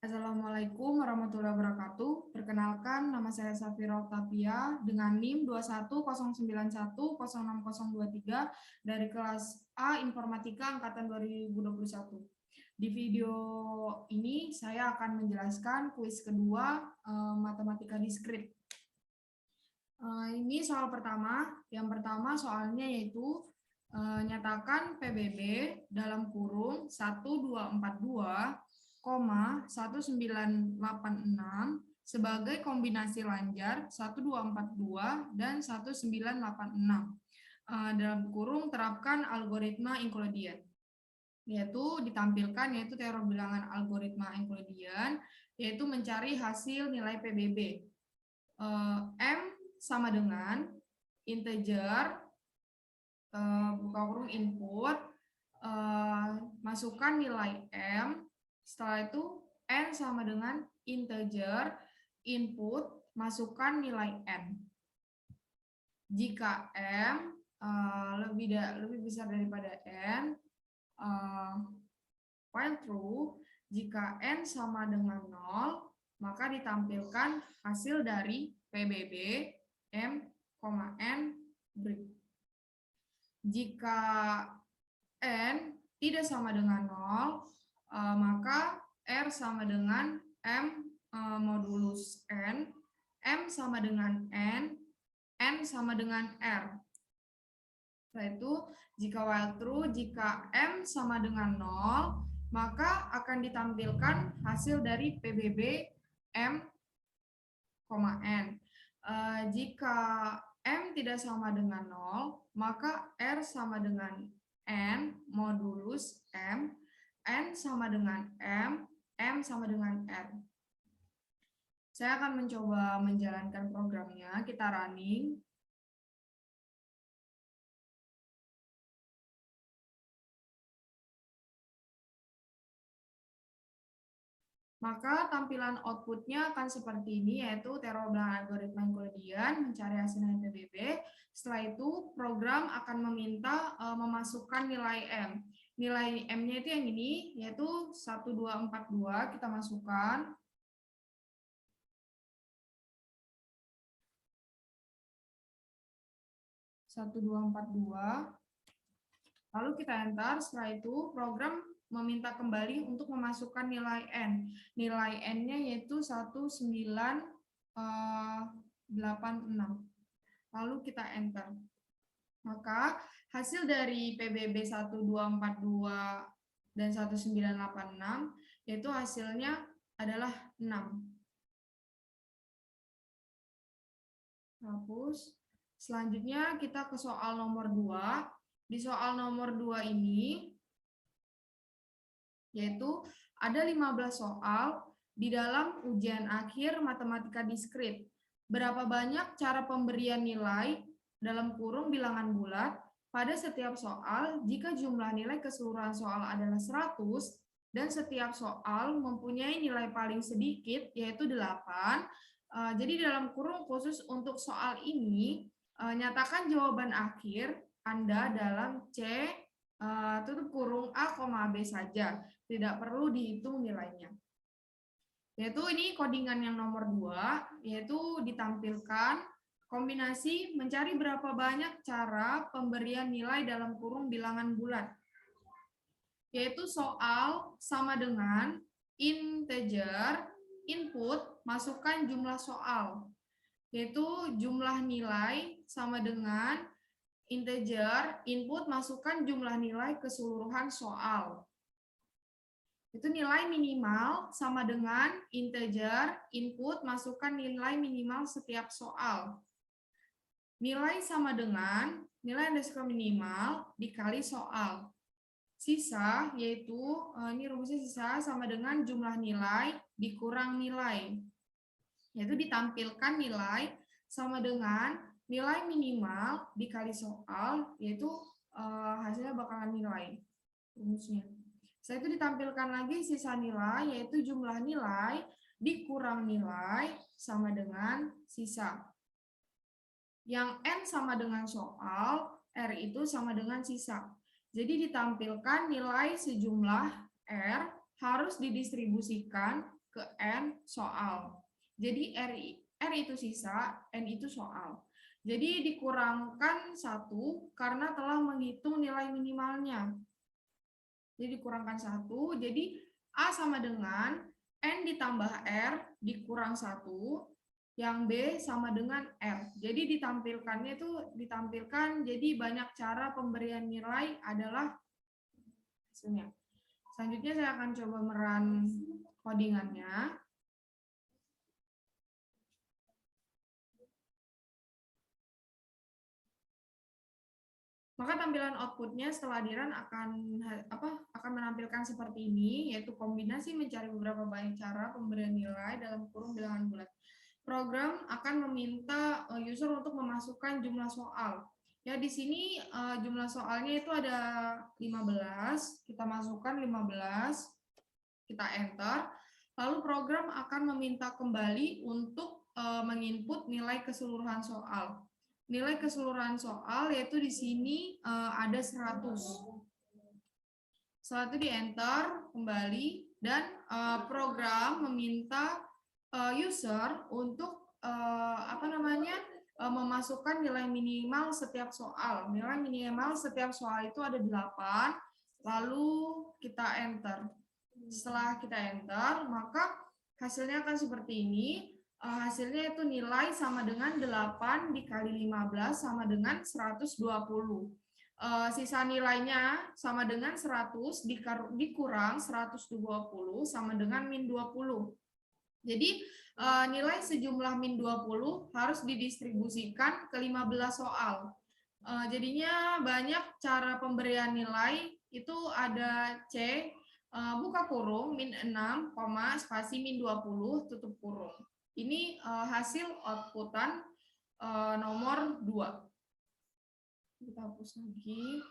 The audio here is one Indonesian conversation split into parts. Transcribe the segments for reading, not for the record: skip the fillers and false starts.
Assalamualaikum warahmatullahi wabarakatuh. Perkenalkan, nama saya Safira Oktavia dengan NIM 2109106023 dari kelas A Informatika Angkatan 2021. Di video ini saya akan menjelaskan kuis kedua Matematika Diskrit. Ini soal pertama. Yang pertama soalnya yaitu nyatakan PBB dalam kurung 1242, 1986 sebagai kombinasi lanjar 1242 dan 1986. Dalam kurung terapkan algoritma Euclidean. Ditampilkan teori bilangan algoritma Euclidean, yaitu mencari hasil nilai PBB. M sama dengan integer, buka kurung input, masukkan nilai M. Setelah itu N sama dengan integer, input, masukkan nilai N. Jika M lebih besar daripada N, while true. Jika N sama dengan 0, maka ditampilkan hasil dari PBB M, N break. Jika N tidak sama dengan 0, maka R sama dengan M modulus N, M sama dengan N sama dengan R. Setelah itu, jika while true, jika M sama dengan 0, maka akan ditampilkan hasil dari PBB M, N. Jika M tidak sama dengan 0, maka R sama dengan N modulus M, N sama dengan M sama dengan R. Saya akan mencoba menjalankan programnya, kita running. Maka tampilan outputnya akan seperti ini, yaitu teori bilangan algoritma Euclidean mencari hasil nilai PBB. Setelah itu, program akan meminta memasukkan nilai M. Nilai M-nya itu yang ini, yaitu 1242, kita masukkan. Lalu kita enter. Setelah itu, program meminta kembali untuk memasukkan nilai N. Nilai N-nya yaitu 1986. Lalu kita enter. Maka hasil dari PBB 1242 dan 1986 yaitu hasilnya adalah 6. Hapus. Selanjutnya kita ke soal nomor 2. Di soal nomor 2 ini yaitu ada 15 soal di dalam ujian akhir matematika diskrit. Berapa banyak cara pemberian nilai dalam kurung bilangan bulat pada setiap soal jika jumlah nilai keseluruhan soal adalah 100 dan setiap soal mempunyai nilai paling sedikit yaitu 8. Jadi dalam kurung khusus untuk soal ini, nyatakan jawaban akhir Anda dalam C tutup kurung A, B saja. Tidak perlu dihitung nilainya. Yaitu ini codingan yang nomor 2, yaitu ditampilkan kombinasi mencari berapa banyak cara pemberian nilai dalam kurung bilangan bulat. Yaitu soal sama dengan integer, input, masukkan jumlah soal. Yaitu jumlah nilai sama dengan integer, input, masukkan jumlah nilai keseluruhan soal. Itu nilai minimal sama dengan integer, input, masukkan nilai minimal setiap soal. Nilai sama dengan nilai underscore minimal dikali soal. Sisa, yaitu ini rumusnya sisa sama dengan jumlah nilai dikurang nilai. Yaitu ditampilkan nilai sama dengan nilai minimal dikali soal, yaitu hasilnya bakalan nilai rumusnya. Setelah itu ditampilkan lagi sisa nilai, yaitu jumlah nilai dikurang nilai sama dengan sisa. Yang N sama dengan soal, R itu sama dengan sisa. Jadi ditampilkan nilai sejumlah R harus didistribusikan ke N soal. Jadi R itu sisa, N itu soal. Jadi dikurangkan 1 karena telah menghitung nilai minimalnya. Jadi dikurangkan 1, jadi A sama dengan N ditambah R dikurang 1, yang B sama dengan R. Jadi ditampilkannya itu ditampilkan, jadi banyak cara pemberian nilai adalah hasilnya. Selanjutnya saya akan coba meran codingannya. Maka tampilan outputnya setelah di run akan menampilkan seperti ini, yaitu kombinasi mencari beberapa banyak cara pemberian nilai dalam kurung bilangan bulat. Program akan meminta user untuk memasukkan jumlah soal. Ya, di sini jumlah soalnya itu ada 15, kita masukkan 15, kita enter, lalu program akan meminta kembali untuk menginput nilai keseluruhan soal. Nilai keseluruhan soal yaitu di sini ada 100. Setelah itu di enter kembali dan program meminta user untuk memasukkan nilai minimal setiap soal. Nilai minimal setiap soal itu ada 8, lalu kita enter. Setelah kita enter, maka hasilnya akan seperti ini. Hasilnya itu nilai sama dengan 8 dikali 15 sama dengan 120. Sisa nilainya sama dengan 100 dikurang 120 sama dengan min 20. Jadi nilai sejumlah min 20 harus didistribusikan ke 15 soal. Jadinya banyak cara pemberian nilai, itu ada C, buka kurung, min 6, spasi min 20, tutup kurung. Ini hasil outputan nomor 2. Kita hapus lagi.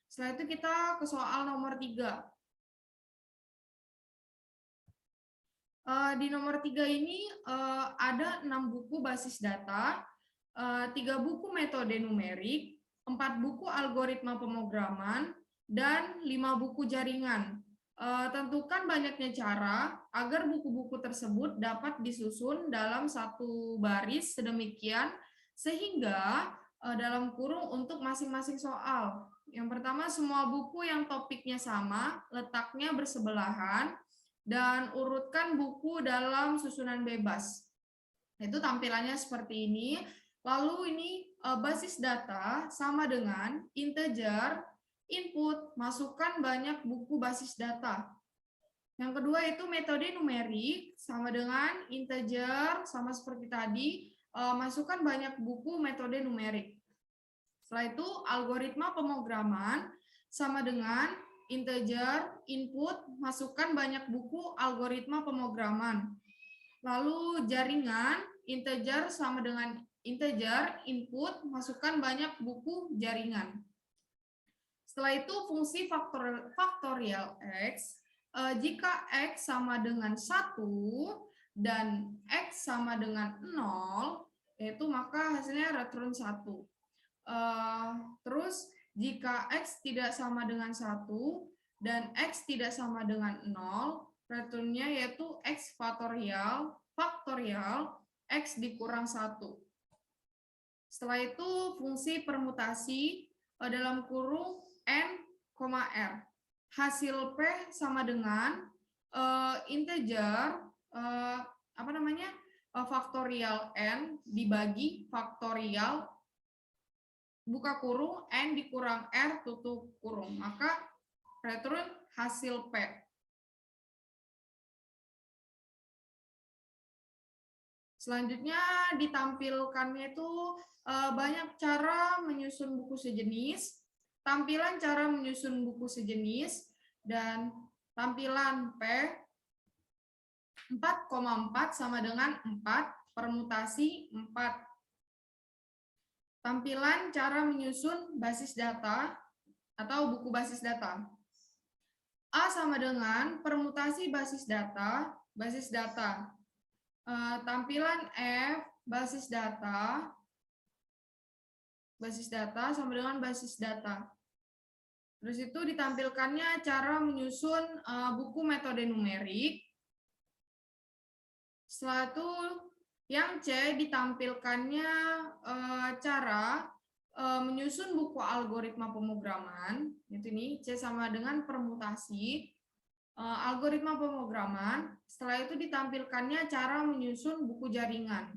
Setelah itu kita ke soal nomor 3. Di nomor 3 ini ada 6 buku basis data, 3 buku metode numerik, 4 buku algoritma pemrograman, dan 5 buku jaringan. Tentukan banyaknya cara agar buku-buku tersebut dapat disusun dalam satu baris sedemikian sehingga dalam kurung untuk masing-masing soal. Yang pertama, semua buku yang topiknya sama, letaknya bersebelahan, dan urutkan buku dalam susunan bebas. Itu tampilannya seperti ini. Lalu ini basis data sama dengan integer, input, masukkan banyak buku basis data. Yang kedua itu metode numerik, sama dengan integer, sama seperti tadi, masukkan banyak buku metode numerik. Setelah itu algoritma pemrograman, sama dengan integer, input, masukkan banyak buku algoritma pemrograman. Lalu jaringan, integer sama dengan integer, input, masukkan banyak buku jaringan. Setelah itu fungsi faktorial X, jika X sama dengan 1 dan X sama dengan 0, yaitu maka hasilnya return 1. Terus jika X tidak sama dengan 1 dan X tidak sama dengan 0, returnnya yaitu X faktorial X dikurang 1. Setelah itu fungsi permutasi dalam kurung N, R. Hasil P sama dengan integer faktorial N dibagi faktorial buka kurung N dikurang R tutup kurung. Maka return hasil P. Selanjutnya ditampilkannya itu banyak cara menyusun buku sejenis, tampilan cara menyusun buku sejenis, dan tampilan P 4,4 sama dengan 4, permutasi 4. Tampilan cara menyusun basis data atau buku basis data. A sama dengan permutasi basis data. Tampilan F basis data sama dengan basis data. Terus itu ditampilkannya cara menyusun buku metode numerik. Setelah itu yang C ditampilkannya cara menyusun buku algoritma pemrograman. Itu nih C sama dengan permutasi. Algoritma pemrograman. Setelah itu ditampilkannya cara menyusun buku jaringan.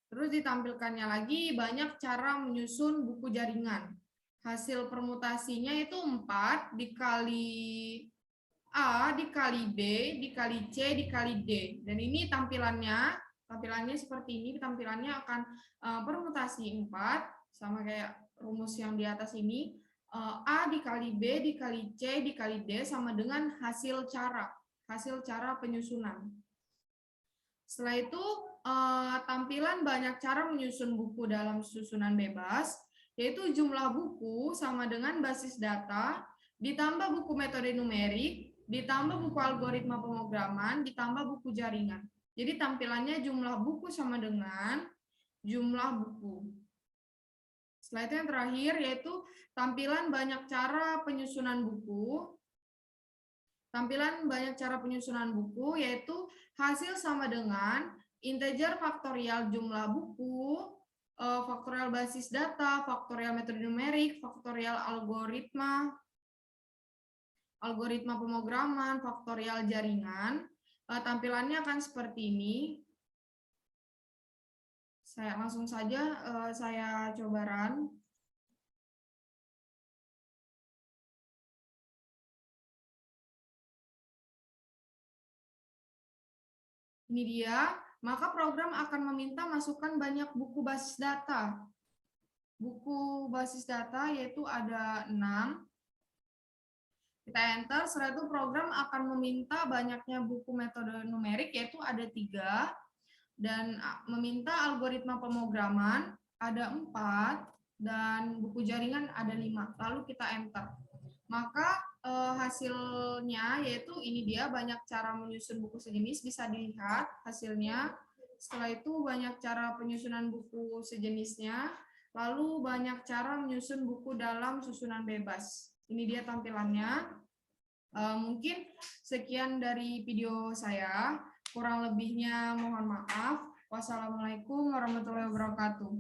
Terus ditampilkannya lagi banyak cara menyusun buku jaringan. Hasil permutasinya itu 4 dikali A dikali B dikali C dikali D. Dan ini tampilannya seperti ini. Tampilannya akan permutasi 4 sama kayak rumus yang di atas ini. A dikali B dikali C dikali D sama dengan hasil cara penyusunan. Setelah itu tampilan banyak cara menyusun buku dalam susunan bebas, yaitu jumlah buku sama dengan basis data, ditambah buku metode numerik, ditambah buku algoritma pemrograman, ditambah buku jaringan. Jadi tampilannya jumlah buku sama dengan jumlah buku. Setelah itu yang terakhir yaitu tampilan banyak cara penyusunan buku. Tampilan banyak cara penyusunan buku yaitu hasil sama dengan integer faktorial jumlah buku, faktorial basis data, faktorial metode numerik, faktorial algoritma pemrograman, faktorial jaringan. Tampilannya akan seperti ini. Saya langsung saja saya coba run. Ini dia, maka program akan meminta masukkan banyak buku basis data. Buku basis data yaitu ada 6. Kita enter, setelah itu program akan meminta banyaknya buku metode numerik yaitu ada 3. Dan meminta algoritma pemrograman ada 4 dan buku jaringan ada 5. Lalu kita enter. Maka hasilnya yaitu ini dia banyak cara menyusun buku sejenis, bisa dilihat hasilnya. Setelah itu banyak cara penyusunan buku sejenisnya, lalu banyak cara menyusun buku dalam susunan bebas. Ini dia tampilannya. Mungkin sekian dari video saya. Kurang lebihnya mohon maaf. Wassalamualaikum warahmatullahi wabarakatuh.